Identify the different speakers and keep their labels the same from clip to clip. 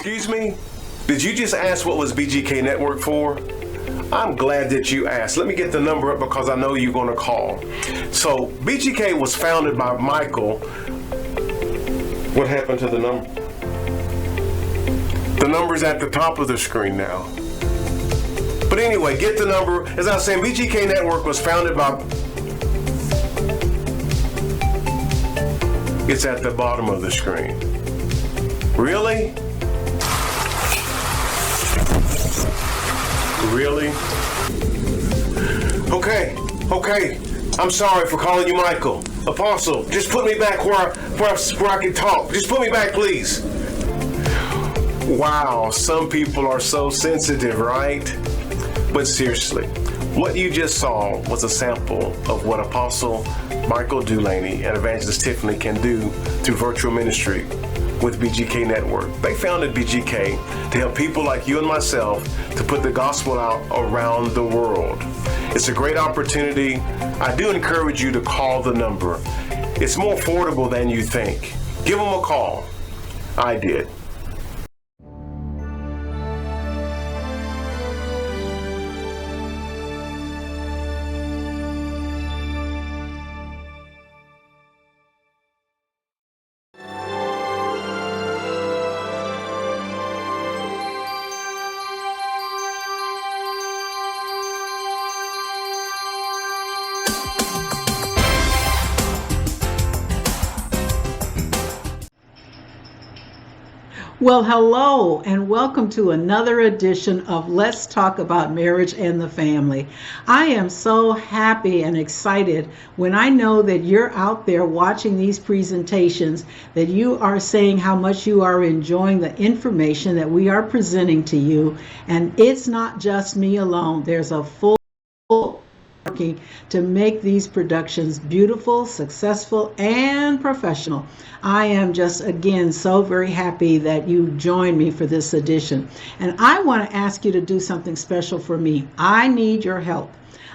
Speaker 1: Excuse me? Did you just ask what was BGK Network for? I'm glad that you asked. Let me get the number up because I know you're going to call. So BGK was founded by Michael. What happened to the number? The number's at the top of the screen now. But anyway, get the number. As I was saying, BGK Network was founded by... It's at the bottom of the screen. Really? Really? Okay. I'm sorry for calling you Michael. Apostle, just put me back where I can talk. Just put me back, please. Wow, some people are so sensitive, right? But seriously, what you just saw was a sample of what Apostle Michael Dulaney and Evangelist Tiffany can do through virtual ministry with BGK Network. They founded BGK to help people like you and myself to put the gospel out around the world. It's a great opportunity. I do encourage you to call the number. It's more affordable than you think. Give them a call. I did.
Speaker 2: Well, hello, and welcome to another edition of Let's Talk About Marriage and the Family. I am so happy and excited when I know that you're out there watching these presentations, that you are saying how much you are enjoying the information that we are presenting to you. And it's not just me alone. There's a full working to make these productions beautiful, successful, and professional. I am just, again, so very happy that you joined me for this edition. And I want to ask you to do something special for me. I need your help.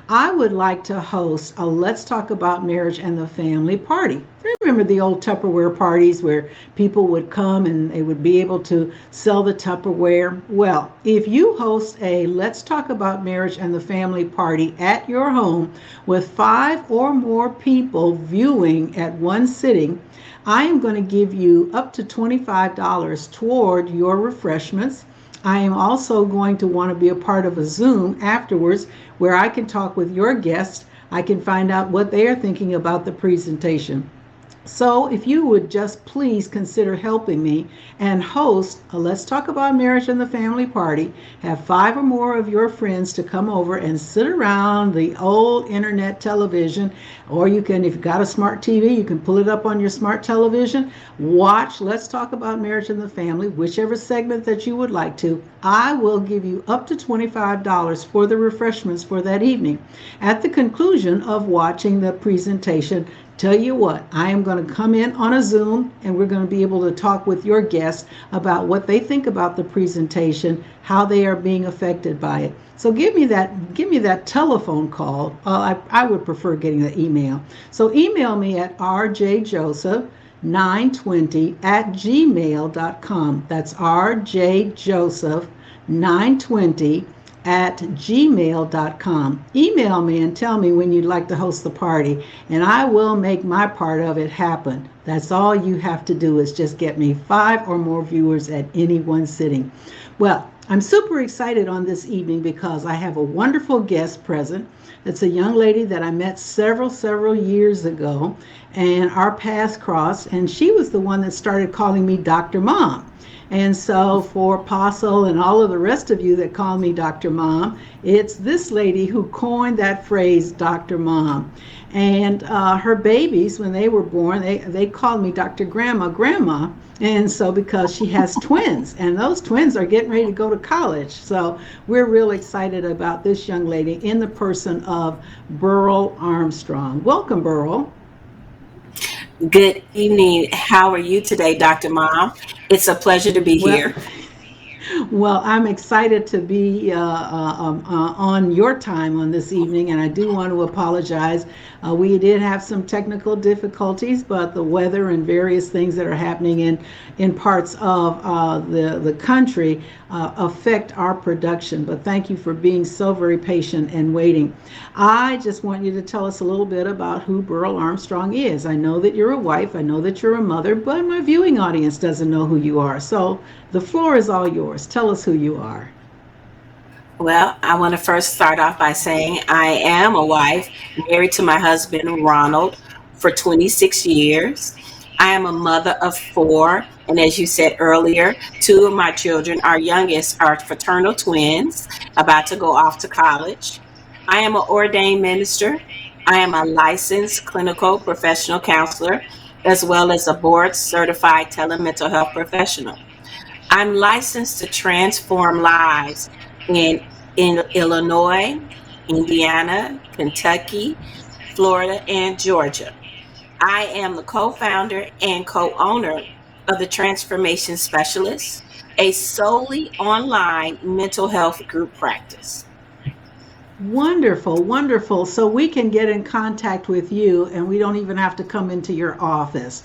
Speaker 2: I would like to host a Let's Talk About Marriage and the Family party. Remember the old Tupperware parties where people would come and they would be able to sell the Tupperware? Well, if you host a Let's Talk About Marriage and the Family party at your home with 5 or more people viewing at one sitting, I am going to give you up to $25 toward your refreshments. I am also going to want to be a part of a Zoom afterwards where I can talk with your guests. I can find out what they are thinking about the presentation. So if you would just please consider helping me and host a Let's Talk About Marriage and the Family party, have 5 or more of your friends to come over and sit around the old internet television, or you can, if you've got a smart TV, you can pull it up on your smart television, watch Let's Talk About Marriage and the Family, whichever segment that you would like to. I will give you up to $25 for the refreshments for that evening. At the conclusion of watching the presentation, tell you what, I am going to come in on a Zoom and we're going to be able to talk with your guests about what they think about the presentation, how they are being affected by it. So give me that telephone call. I would prefer getting the email. So email me at rjjoseph920@gmail.com. That's rjjoseph920@gmail.com. Email me and tell me when you'd like to host the party, and I will make my part of it happen. That's all you have to do, is just get me 5 or more viewers at any one sitting. Well, I'm super excited on this evening because I have a wonderful guest present. It's a young lady that I met several years ago, and our paths crossed, and she was the one that started calling me Dr. Mom. And so for Apostle and all of the rest of you that call me Dr. Mom, it's this lady who coined that phrase, Dr. Mom. And her babies, when they were born, they called me Dr. Grandma. And so because she has twins, and those twins are getting ready to go to college. So we're real excited about this young lady in the person of Burl Armstrong. Welcome, Burl.
Speaker 3: Good evening. How are you today, Dr. Mom? It's a pleasure to be here.
Speaker 2: Well, I'm excited to be on your time on this evening, and I do want to apologize. We did have some technical difficulties, but the weather and various things that are happening in parts of the country affect our production. But thank you for being so very patient and waiting. I just want you to tell us a little bit about who Burl Armstrong is. I know that you're a wife, I know that you're a mother, but my viewing audience doesn't know who you are. So the floor is all yours. Tell us who you are.
Speaker 3: Well, I want to first start off by saying I am a wife married to my husband, Ronald, for 26 years. I am a mother of four. And as you said earlier, two of my children, our youngest, are fraternal twins about to go off to college. I am an ordained minister. I am a licensed clinical professional counselor, as well as a board certified telemental health professional. I'm licensed to transform lives in Illinois, Indiana, Kentucky, Florida, and Georgia. I am the co-founder and co-owner of the Transformation Specialist, a solely online mental health group practice.
Speaker 2: Wonderful, wonderful. So we can get in contact with you and we don't even have to come into your office.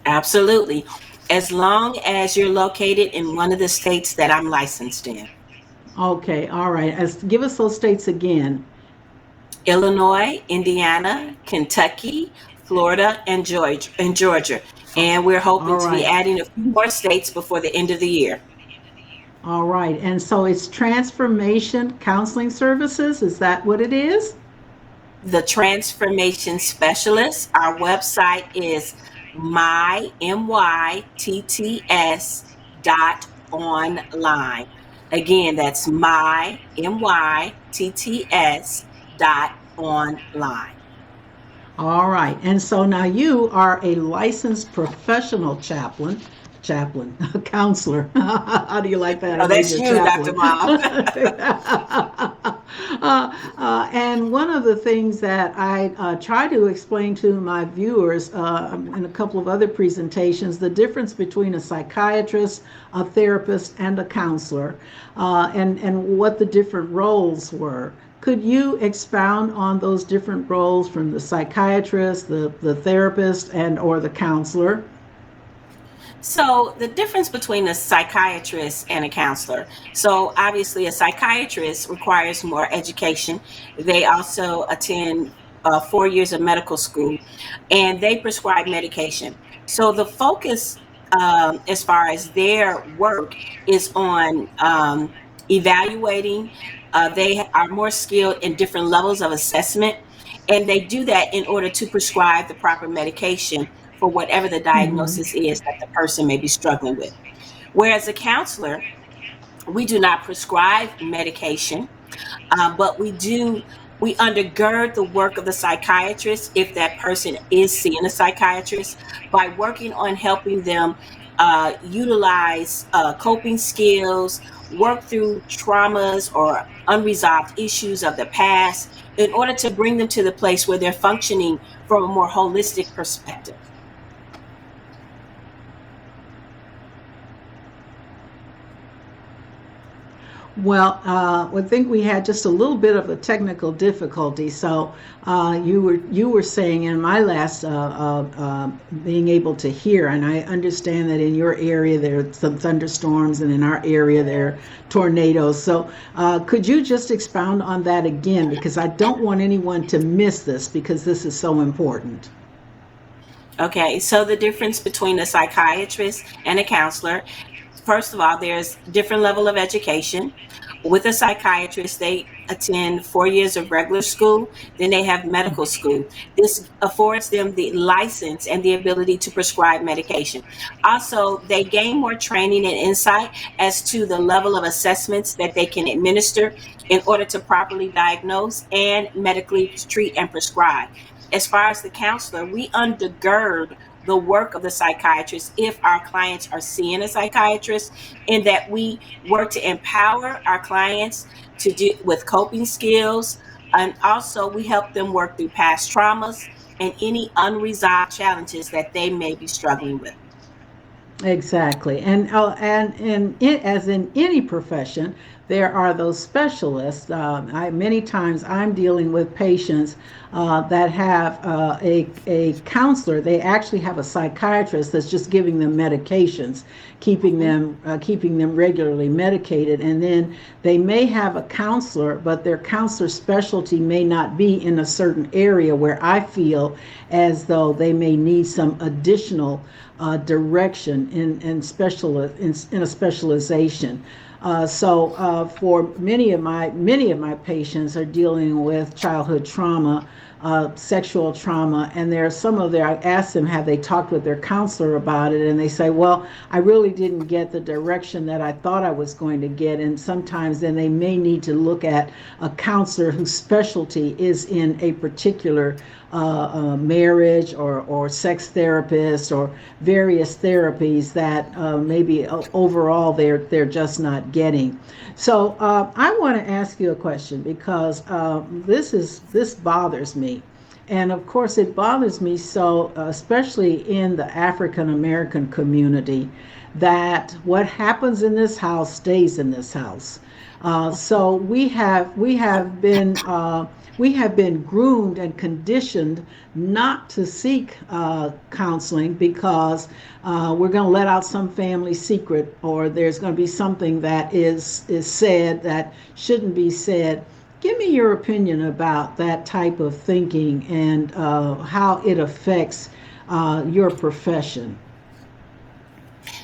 Speaker 3: Absolutely. As long as you're located in one of the states that I'm licensed in.
Speaker 2: Okay, all right. Give us those states again.
Speaker 3: Illinois, Indiana, Kentucky, Florida, and Georgia. And we're hoping
Speaker 2: All
Speaker 3: to be
Speaker 2: right.
Speaker 3: adding a few more states before the end of the year.
Speaker 2: All right. And so it's transformation counseling services. Is that what it is?
Speaker 3: The Transformation Specialist, our website is mymytts.online. Again, that's mymytts.online.
Speaker 2: All right. And so now you are a licensed professional chaplain, counselor. How do you like that? I
Speaker 3: Oh,
Speaker 2: made
Speaker 3: that's
Speaker 2: you a
Speaker 3: you, Dr.
Speaker 2: chaplain.
Speaker 3: Mom.
Speaker 2: And one of the things that I try to explain to my viewers in a couple of other presentations, the difference between a psychiatrist, a therapist, and a counselor, and what the different roles were. Could you expound on those different roles from the psychiatrist, the therapist, and or the counselor?
Speaker 3: So, the difference between a psychiatrist and a counselor. So, obviously, a psychiatrist requires more education. They also attend 4 years of medical school and they prescribe medication. So, the focus, as far as their work, is on evaluating. They are more skilled in different levels of assessment, and they do that in order to prescribe the proper medication for whatever the
Speaker 2: Mm-hmm.
Speaker 3: diagnosis is that the person may be struggling with. Whereas a counselor, we do not prescribe medication, but we undergird the work of the psychiatrist if that person is seeing a psychiatrist by working on helping them utilize coping skills, work through traumas or unresolved issues of the past in order to bring them to the place where they're functioning from a more holistic perspective.
Speaker 2: Well, I think we had just a little bit of a technical difficulty. So you were saying in my last being able to hear, and I understand that in your area there are some thunderstorms, and in our area there are tornadoes. So could you just expound on that again, because I don't want anyone to miss this because this is so important.
Speaker 3: Okay, so the difference between a psychiatrist and a counselor, first of all, there's different level of education. With a psychiatrist, they attend 4 years of regular school, then they have medical school. This affords them the license and the ability to prescribe medication. Also, they gain more training and insight as to the level of assessments that they can administer in order to properly diagnose and medically treat and prescribe. As far as the counselor, we undergird the work of the psychiatrist if our clients are seeing a psychiatrist, in that we work to empower our clients to do with coping skills, and also we help them work through past traumas and any unresolved challenges that they may be struggling with.
Speaker 2: Exactly, as in any profession, there are those specialists. Many times I'm dealing with patients that have a counselor. They actually have a psychiatrist that's just giving them medications, keeping them regularly medicated, and then they may have a counselor, but their counselor specialty may not be in a certain area where I feel as though they may need some additional direction in a specialization. For many of my patients are dealing with childhood trauma, sexual trauma, and there are some of their. I asked them, have they talked with their counselor about it, and they say, well, I really didn't get the direction that I thought I was going to get, and sometimes then they may need to look at a counselor whose specialty is in a particular marriage or sex therapist or various therapies that maybe overall they're just not getting. So I want to ask you a question because this bothers me. And of course, it bothers me so, especially in the African American community, that what happens in this house stays in this house. So we have been groomed and conditioned not to seek counseling because we're going to let out some family secret, or there's going to be something that is said that shouldn't be said. Give me your opinion about that type of thinking and how it affects your profession.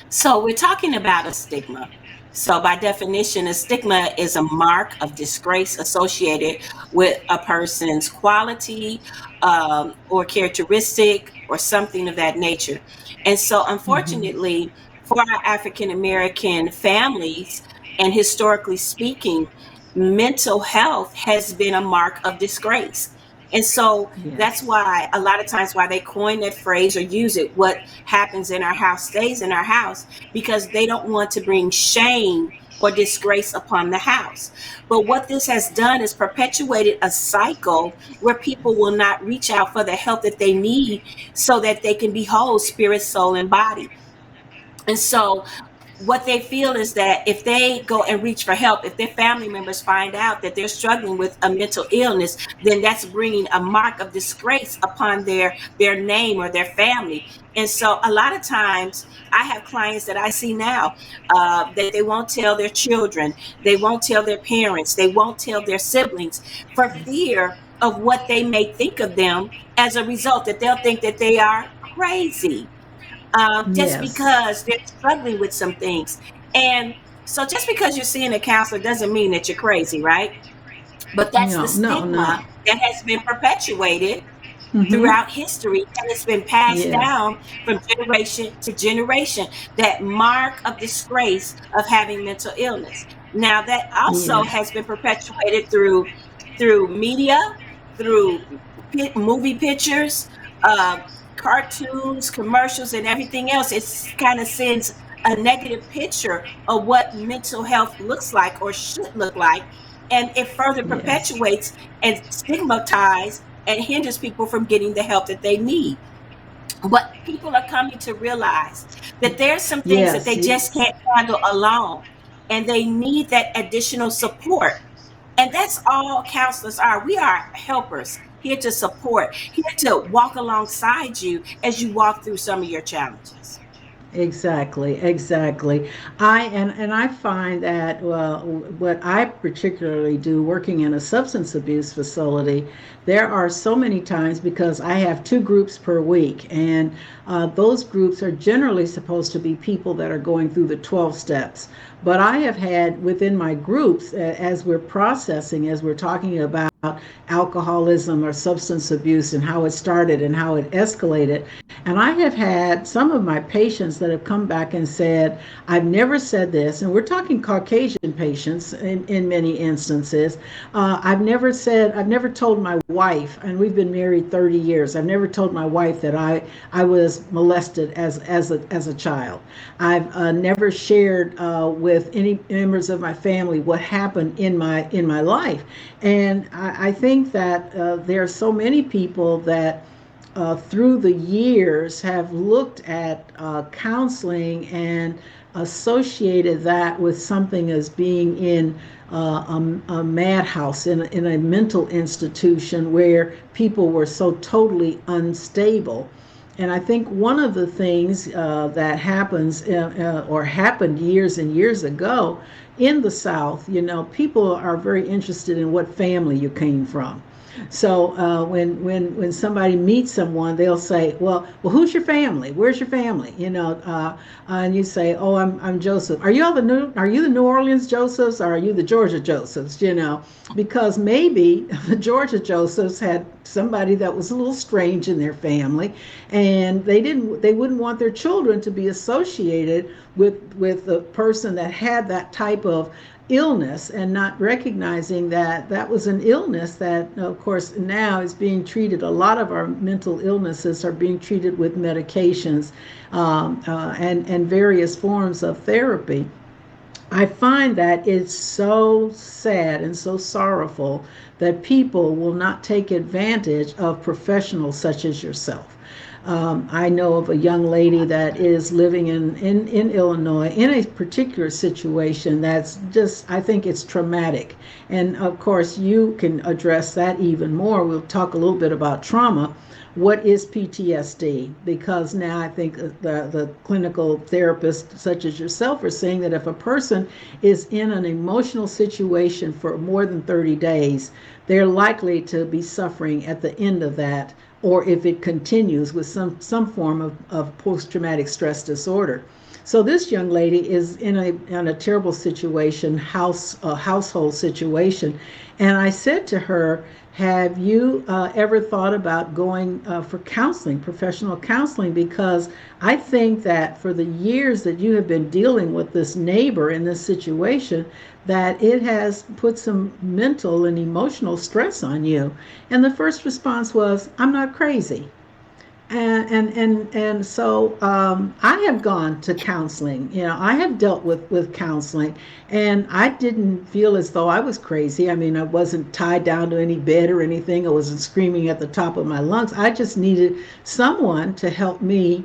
Speaker 3: So we're talking about a stigma. So by definition, a stigma is a mark of disgrace associated with a person's quality or characteristic or something of that nature. And so
Speaker 2: Mm-hmm.
Speaker 3: unfortunately, for our African American families, and historically speaking, mental health has been a mark of disgrace. And so that's
Speaker 2: Yes.
Speaker 3: why a lot of times why they coin that phrase or use it, what happens in our house stays in our house, because they don't want to bring shame or disgrace upon the house. But what this has done is perpetuated a cycle where people will not reach out for the help that they need so that they can be whole, spirit, soul, and body. And so what they feel is that if they go and reach for help, if their family members find out that they're struggling with a mental illness, then that's bringing a mark of disgrace upon their name or their family. And so a lot of times I have clients that I see now that they won't tell their children, they won't tell their parents, they won't tell their siblings for fear of what they may think of them, as a result that they'll think that they are crazy, just
Speaker 2: Yes.
Speaker 3: because they're struggling with some things. And so just because you're seeing a counselor doesn't mean that you're crazy, right? But that's the
Speaker 2: No, no, no.
Speaker 3: stigma that has been perpetuated
Speaker 2: Mm-hmm.
Speaker 3: throughout history, and it's been passed
Speaker 2: Yes.
Speaker 3: down from generation to generation, that mark of disgrace of having mental illness. Now that also
Speaker 2: Yes.
Speaker 3: has been perpetuated through media, through movie pictures, uh, cartoons, commercials, and everything else. It kind of sends a negative picture of what mental health looks like or should look like, and it further
Speaker 2: Yes.
Speaker 3: perpetuates and stigmatizes and hinders people from getting the help that they need. But people are coming to realize that there's some things that
Speaker 2: Yes.
Speaker 3: they just can't handle alone, and they need that additional support. And that's all counselors are. We are helpers, here to support, here to walk alongside you as you walk through some of your challenges.
Speaker 2: Exactly, exactly. I find that what I particularly do working in a substance abuse facility, there are so many times because I have two groups per week, and those groups are generally supposed to be people that are going through the 12 steps. But I have had within my groups, as we're processing, as we're talking about alcoholism or substance abuse and how it started and how it escalated. And I have had some of my patients that have come back and said, I've never said this, and we're talking Caucasian patients in many instances. I've never told my wife, and we've been married 30 years, I've never told my wife that I was molested as a child. I've never shared with any members of my family what happened in my life. And I think that there are so many people that through the years have looked at counseling and associated that with something as being in a madhouse, in a mental institution where people were so totally unstable. And I think one of the things that happens or happened years and years ago in the South, people are very interested in what family you came from. So when somebody meets someone, they'll say, well, who's your family? Where's your family? And you say, oh, I'm Joseph. Are you the New Orleans Josephs, or are you the Georgia Josephs? Because maybe the Georgia Josephs had somebody that was a little strange in their family, and they wouldn't want their children to be associated with a person that had that type of illness, and not recognizing that that was an illness that, of course, now is being treated. A lot of our mental illnesses are being treated with medications and various forms of therapy. I find that it's so sad and so sorrowful that people will not take advantage of professionals such as yourself. I know of a young lady that is living in Illinois in a particular situation that's just, I think it's traumatic. And of course, you can address that even more. We'll talk a little bit about trauma. What is PTSD? Because now I think the clinical therapists such as yourself are saying that if a person is in an emotional situation for more than 30 days, they're likely to be suffering at the end of that, or if it continues with some form of post-traumatic stress disorder. So this young lady is in a terrible situation, household situation. And I said to her, have you ever thought about going for counseling, professional counseling? Because I think that for the years that you have been dealing with this neighbor in this situation, that it has put some mental and emotional stress on you. And the first response was, I'm not crazy. And so I have gone to counseling. I have dealt with counseling, and I didn't feel as though I was crazy. I mean, I wasn't tied down to any bed or anything. I wasn't screaming at the top of my lungs. I just needed someone to help me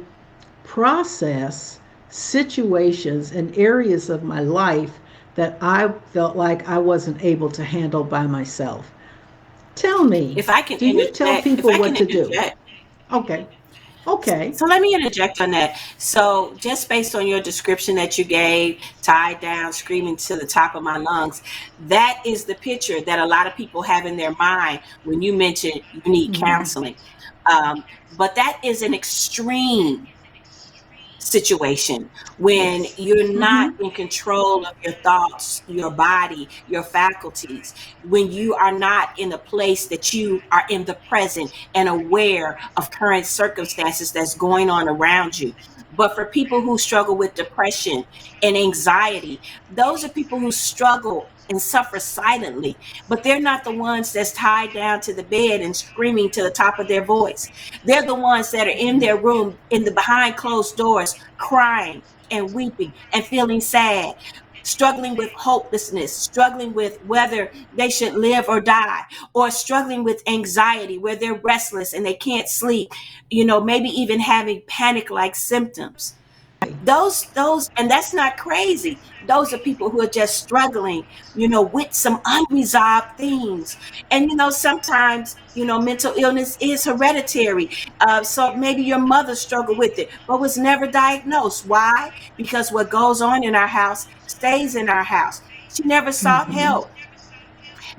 Speaker 2: process situations and areas of my life that I felt like I wasn't able to handle by myself. Tell me,
Speaker 3: If I can
Speaker 2: do you tell
Speaker 3: interject, if
Speaker 2: people
Speaker 3: I
Speaker 2: what
Speaker 3: can
Speaker 2: to do?
Speaker 3: interject,
Speaker 2: Okay. Okay.
Speaker 3: so let me interject on that. So just based on your description that you gave, tied down, screaming to the top of my lungs, that is the picture that a lot of people have in their mind when you mention you need
Speaker 2: Mm-hmm.
Speaker 3: counseling. But that is an extreme situation when
Speaker 2: Yes.
Speaker 3: you're not
Speaker 2: Mm-hmm.
Speaker 3: in control of your thoughts, your body, your faculties, when you are not in a place that you are in the present and aware of current circumstances that's going on around you. But for people who struggle with depression and anxiety, those are people who struggle and suffer silently, but they're not the ones that's tied down to the bed and screaming to the top of their voice. They're the ones that are in their room, in the behind closed doors, crying and weeping and feeling sad, struggling with hopelessness, struggling with whether they should live or die, or struggling with anxiety where they're restless and they can't sleep, maybe even having panic like symptoms. Those and that's not crazy. Those are people who are just struggling, with some unresolved things. And sometimes, mental illness is hereditary. So maybe your mother struggled with it but was never diagnosed. Why? Because what goes on in our house stays in our house. She never sought
Speaker 2: Mm-hmm.
Speaker 3: help.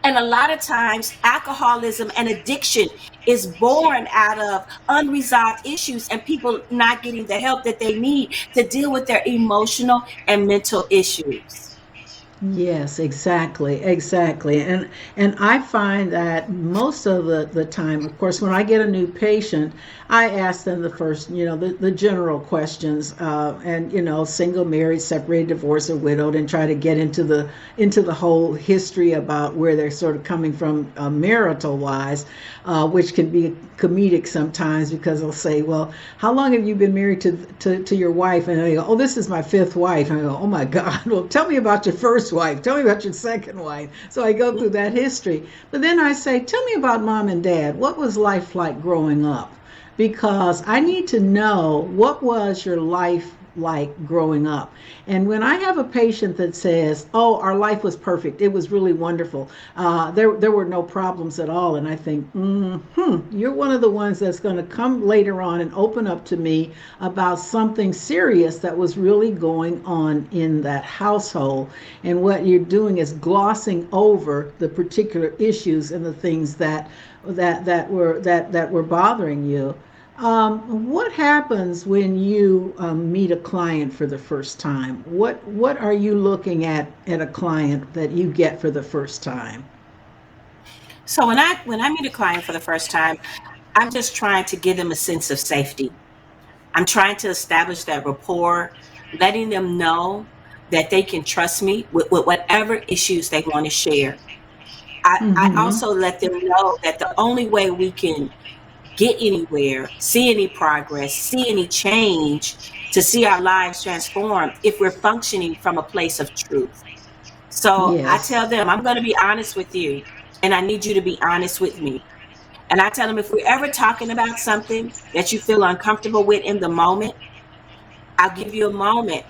Speaker 3: And a lot of times, alcoholism and addiction is born out of unresolved issues and people not getting the help that they need to deal with their emotional and mental issues.
Speaker 2: Yes, exactly, exactly. And I find that most of the time, of course, when I get a new patient, I ask them the first, the general questions, and single, married, separated, divorced, or widowed, and try to get into the whole history about where they're sort of coming from marital wise, which can be comedic sometimes because they'll say, well, how long have you been married to your wife? And they go, oh, this is my fifth wife. And I go, oh my God, well, tell me about your first wife. Tell me about your second wife. So I go through that history. But then I say, tell me about mom and dad. What was life like growing up? because I need to know what was your life like growing up. And when I have a patient that says, "Oh, our life was perfect. It was really wonderful. There were no problems at all," and I think, you're one of the ones that's going to come later on and open up to me about something serious that was really going on in that household. And what you're doing is glossing over the particular issues and the things that were bothering you. What happens when you meet a client for the first time? What are you looking at a client that you get for the first time?
Speaker 3: So when I meet a client for the first time, I'm just trying to give them a sense of safety. I'm trying to establish that rapport, letting them know that they can trust me with whatever issues they want to share. I
Speaker 2: Mm-hmm.
Speaker 3: also let them know that the only way we can get anywhere, see any progress, see any change, to see our lives transform if we're functioning from a place of truth. So I
Speaker 2: Yes.
Speaker 3: tell them, I'm going to be honest with you, and I need you to be honest with me. And I tell them, if we're ever talking about something that you feel uncomfortable with in the moment, I'll give you a moment.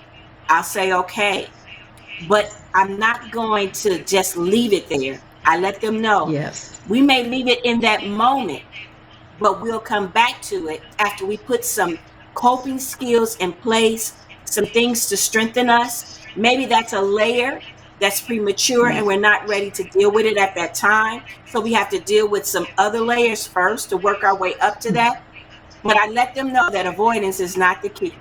Speaker 3: I'll say, okay, but I'm not going to just leave it there. I let them know
Speaker 2: Yes.
Speaker 3: we may leave it in that moment, but we'll come back to it after we put some coping skills in place, some things to strengthen us. Maybe that's a layer that's premature and we're not ready to deal with it at that time. So we have to deal with some other layers first to work our way up to that. But I let them know that avoidance is not the key.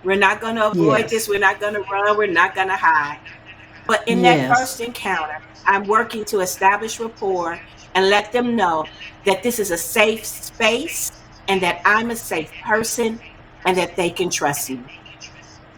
Speaker 3: We're not going to avoid this.
Speaker 2: Yes.
Speaker 3: We're not going to run. We're not going to hide. But in that
Speaker 2: Yes.
Speaker 3: first encounter, I'm working to establish rapport and let them know that this is a safe space and that I'm a safe person and that they can trust me.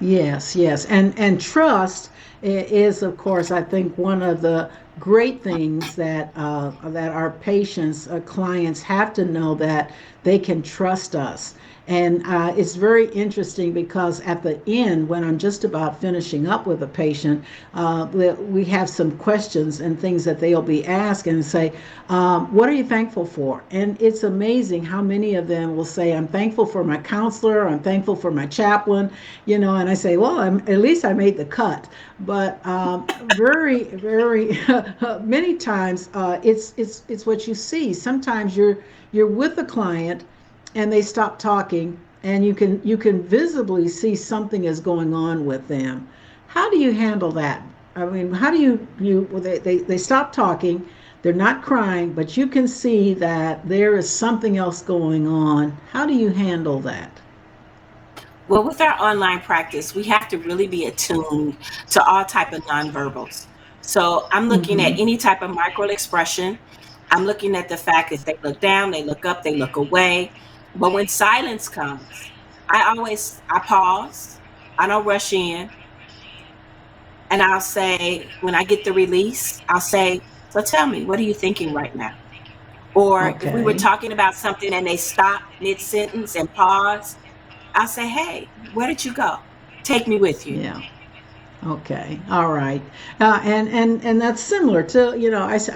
Speaker 2: Yes, yes, and trust is, of course, I think one of the great things that our patients, clients have to know, that they can trust us. And it's very interesting because at the end, when I'm just about finishing up with a patient, we have some questions and things that they'll be asked and say, "What are you thankful for?" And it's amazing how many of them will say, "I'm thankful for my counselor. I'm thankful for my chaplain." And I say, "Well, at least I made the cut." But very, very many times, it's what you see. Sometimes you're with a client and they stop talking, and you can visibly see something is going on with them. How do you handle that? I mean, how do you well, they stop talking, they're not crying, but you can see that there is something else going on. How do you handle that?
Speaker 3: Well, with our online practice, we have to really be attuned to all type of nonverbals. So I'm looking at
Speaker 2: Mm-hmm.
Speaker 3: any type of micro expression. I'm looking at the fact that they look down, they look up, they look away. But when silence comes, I pause. I don't rush in. And I'll say, when I get the release, I'll say, so tell me, what are you thinking right now? Or if we were
Speaker 2: Okay.
Speaker 3: talking about something and they stop mid sentence and pause, I'll say, hey, where did you go? Take me with you.
Speaker 2: Yeah. Okay, all right, and that's similar to,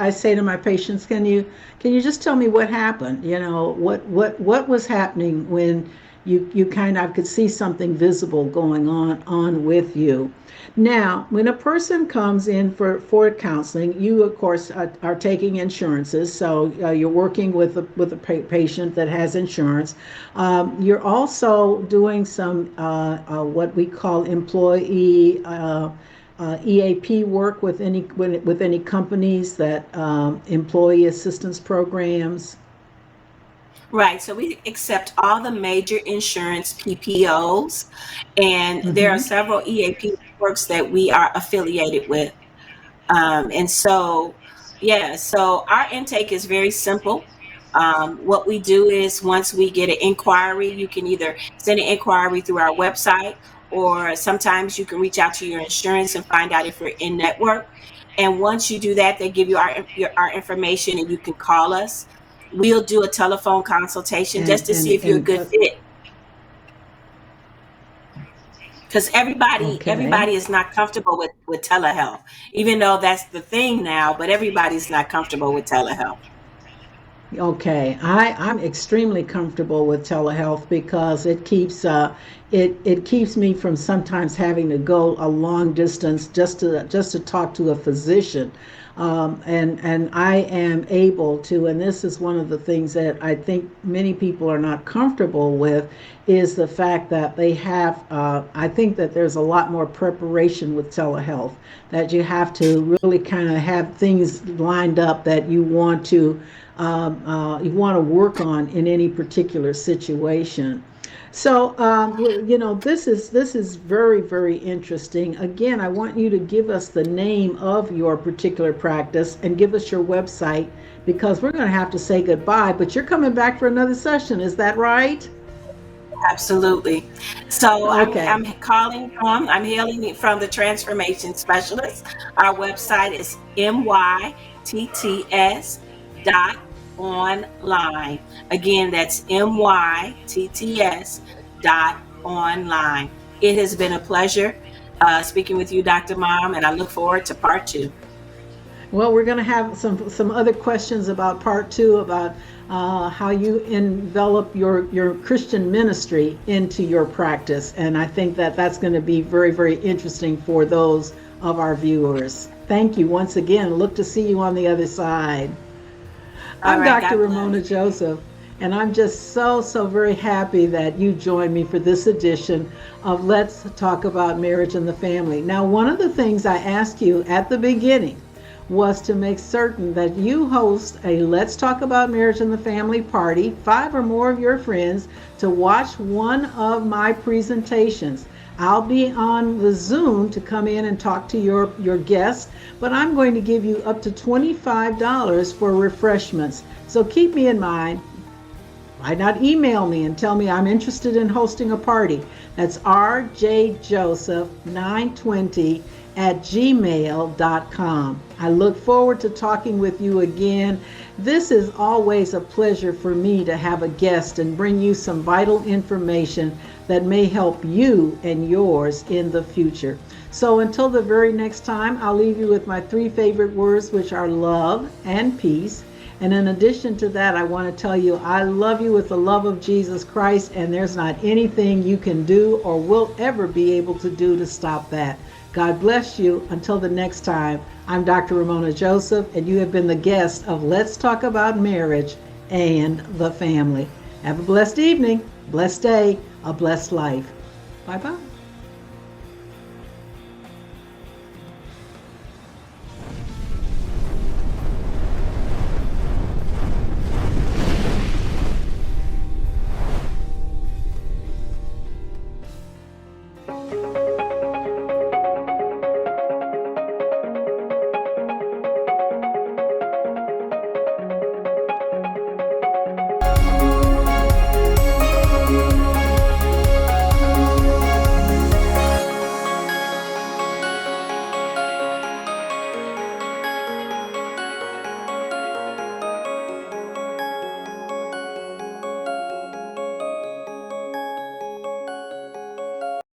Speaker 2: I say to my patients, can you just tell me what happened? What was happening when you kind of could see something visible going on with you. Now, when a person comes in for counseling, you of course are taking insurances, so you're working with a patient that has insurance. You're also doing some what we call employee EAP work with any companies that employee assistance programs.
Speaker 3: Right. So we accept all the major insurance PPOs, and there are
Speaker 2: Mm-hmm.
Speaker 3: several EAP networks that we are affiliated with. And so, yeah, so our intake is very simple. What we do is, once we get an inquiry, you can either send an inquiry through our website, or sometimes you can reach out to your insurance and find out if we're in network. And once you do that, they give you our information and you can call us. We'll do a telephone consultation
Speaker 2: and
Speaker 3: just to see
Speaker 2: and
Speaker 3: if you're a
Speaker 2: and
Speaker 3: good fit. Because
Speaker 2: okay.
Speaker 3: everybody is not comfortable with telehealth, even though that's the thing now, but everybody's not comfortable with telehealth.
Speaker 2: Okay, I'm extremely comfortable with telehealth because it keeps me from sometimes having to go a long distance just to talk to a physician, and I am able to. And this is one of the things that I think many people are not comfortable with, is the fact that they have. I think that there's a lot more preparation with telehealth. That you have to really kind of have things lined up that you want to work on in any particular situation. So, this is very, very interesting. Again, I want you to give us the name of your particular practice and give us your website, because we're going to have to say goodbye. But you're coming back for another session, is that right?
Speaker 3: Absolutely. So
Speaker 2: Okay.
Speaker 3: I'm hailing from the transformation specialist. Our website is mytts.online. Again, that's mytts.online. It has been a pleasure speaking with you, Dr. Mom, and I look forward to part two.
Speaker 2: Well, we're going to have some other questions about part two, about how you envelop your Christian ministry into your practice, and I think that that's going to be very, very interesting for those of our viewers. Thank you once again. Look to see you on the other side.
Speaker 3: All
Speaker 2: I'm
Speaker 3: right,
Speaker 2: Dr.
Speaker 3: God
Speaker 2: Ramona
Speaker 3: bless.
Speaker 2: Joseph, and I'm just so very happy that you joined me for this edition of Let's Talk About Marriage and the Family. Now, one of the things I asked you at the beginning was to make certain that you host a Let's Talk About Marriage and the Family party, 5 or more of your friends, to watch one of my presentations. I'll be on the Zoom to come in and talk to your guests, but I'm going to give you up to $25 for refreshments. So keep me in mind. Why not email me and tell me I'm interested in hosting a party? That's rjjoseph920@gmail.com. I look forward to talking with you again. This is always a pleasure for me to have a guest and bring you some vital information that may help you and yours in the future. So until the very next time, I'll leave you with my 3 favorite words, which are love and peace. And in addition to that, I want to tell you I love you with the love of Jesus Christ, and there's not anything you can do or will ever be able to do to stop that. God bless you. Until the next time, I'm Dr. Ramona Joseph, and you have been the guest of Let's Talk About Marriage and the Family. Have a blessed evening, blessed day, a blessed life. Bye bye.